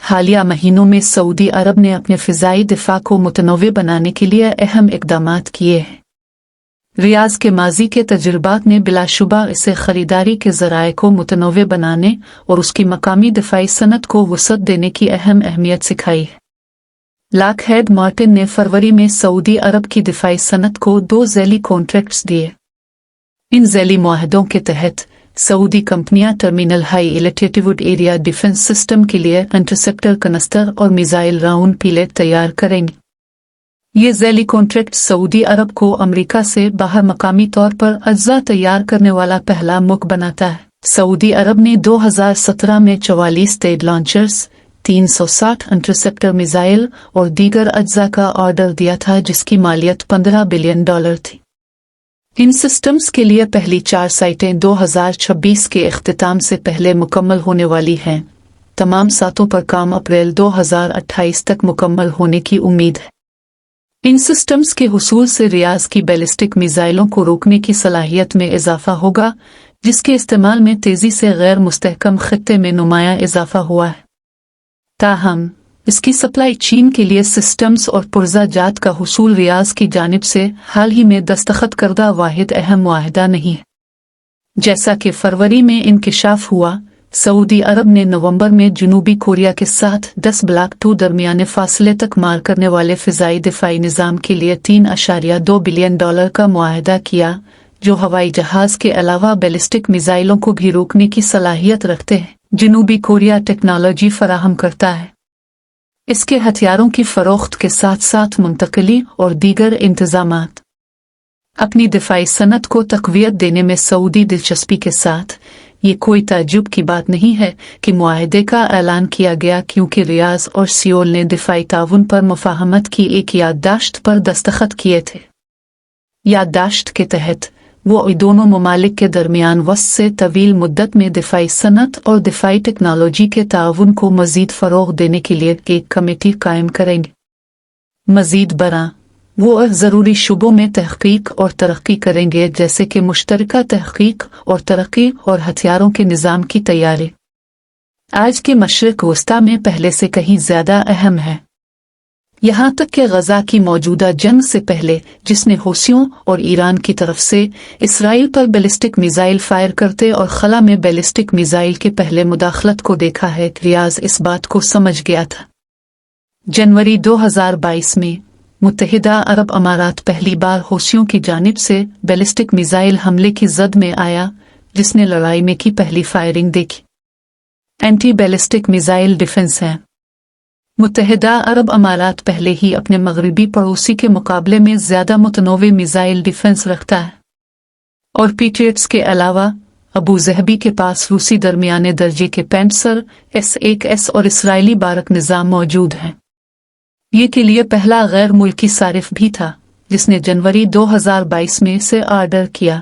حالیہ مہینوں میں سعودی عرب نے اپنے فضائی دفاع کو متنوع بنانے کے لیے اہم اقدامات کیے ہیں۔ ریاض کے ماضی کے تجربات نے بلا شبہ اسے خریداری کے ذرائع کو متنوع بنانے اور اس کی مقامی دفاعی صنعت کو وسعت دینے کی اہم اہمیت سکھائی ہے۔ لاک ہیڈ مارٹن نے فروری میں سعودی عرب کی دفاعی صنعت کو 2 ذیلی کانٹریکٹس دیے۔ ان ذیلی معاہدوں کے تحت سعودی کمپنیاں terminal high altitude area defence system کے لیے انٹرسیپٹر کنسٹر اور میزائل راؤنڈ پیلیٹ تیار کریں گی۔ یہ ذیلی کانٹریکٹ سعودی عرب کو امریکہ سے باہر مقامی طور پر اجزاء تیار کرنے والا پہلا ملک بناتا ہے۔ سعودی عرب نے 2017 میں 44 ٹیڈ لانچرز، 360 انٹرسیپٹر میزائل اور دیگر اجزاء کا آرڈر دیا تھا جس کی مالیت $15 بلین تھی۔ ان سسٹمز کے لیے پہلی 4 سائٹیں 2026 کے اختتام سے پہلے مکمل ہونے والی ہیں۔ تمام ساتوں پر کام اپریل 2028 تک مکمل ہونے کی امید ہے۔ ان سسٹمز کے حصول سے ریاض کی بیلسٹک میزائلوں کو روکنے کی صلاحیت میں اضافہ ہوگا، جس کے استعمال میں تیزی سے غیر مستحکم خطے میں نمایاں اضافہ ہوا ہے۔ تاہم اس کی سپلائی چین کے لیے سسٹمز اور پرزہ جات کا حصول ریاض کی جانب سے حال ہی میں دستخط کردہ واحد اہم معاہدہ نہیں ہے۔ جیسا کہ فروری میں انکشاف ہوا، سعودی عرب نے نومبر میں جنوبی کوریا کے ساتھ 10 بلاک 2 درمیانے فاصلے تک مار کرنے والے فضائی دفاعی نظام کے لیے $3.2 بلین کا معاہدہ کیا، جو ہوائی جہاز کے علاوہ بیلسٹک میزائلوں کو بھی روکنے کی صلاحیت رکھتے ہیں۔ جنوبی کوریا ٹیکنالوجی فراہم کرتا ہے۔ اس کے ہتھیاروں کی فروخت کے ساتھ ساتھ منتقلی اور دیگر انتظامات۔ اپنی دفاعی صنعت کو تقویت دینے میں سعودی دلچسپی کے ساتھ، یہ کوئی تعجب کی بات نہیں ہے کہ معاہدے کا اعلان کیا گیا، کیونکہ ریاض اور سیول نے دفاعی تعاون پر مفاہمت کی ایک یادداشت پر دستخط کیے تھے۔ یادداشت کے تحت وہ دونوں ممالک کے درمیان وسط سے طویل مدت میں دفاعی صنعت اور دفاعی ٹیکنالوجی کے تعاون کو مزید فروغ دینے کے لیے ایک کمیٹی قائم کریں گے۔ مزید برآں، وہ ضروری شعبوں میں تحقیق اور ترقی کریں گے، جیسے کہ مشترکہ تحقیق اور ترقی اور ہتھیاروں کے نظام کی تیاری۔ آج کے مشرق وسطیٰ میں پہلے سے کہیں زیادہ اہم ہے، یہاں تک کہ غزہ کی موجودہ جنگ سے پہلے، جس نے حوثیوں اور ایران کی طرف سے اسرائیل پر بیلسٹک میزائل فائر کرتے اور خلا میں بیلسٹک میزائل کے پہلے مداخلت کو دیکھا ہے۔ ریاض اس بات کو سمجھ گیا تھا۔ جنوری 2022 میں متحدہ عرب امارات پہلی بار حوثیوں کی جانب سے بیلسٹک میزائل حملے کی زد میں آیا، جس نے لڑائی میں کی پہلی فائرنگ دیکھی۔ اینٹی بیلسٹک میزائل ڈیفنس ہے۔ متحدہ عرب امارات پہلے ہی اپنے مغربی پڑوسی کے مقابلے میں زیادہ متنوع میزائل ڈیفنس رکھتا ہے، اور پیٹریٹس کے علاوہ ابو ظہبی کے پاس روسی درمیانے درجے کے پینسر S-1S اور اسرائیلی بارک نظام موجود ہیں۔ یہ کے لیے پہلا غیر ملکی صارف بھی تھا، جس نے جنوری 2022 میں سے آرڈر کیا۔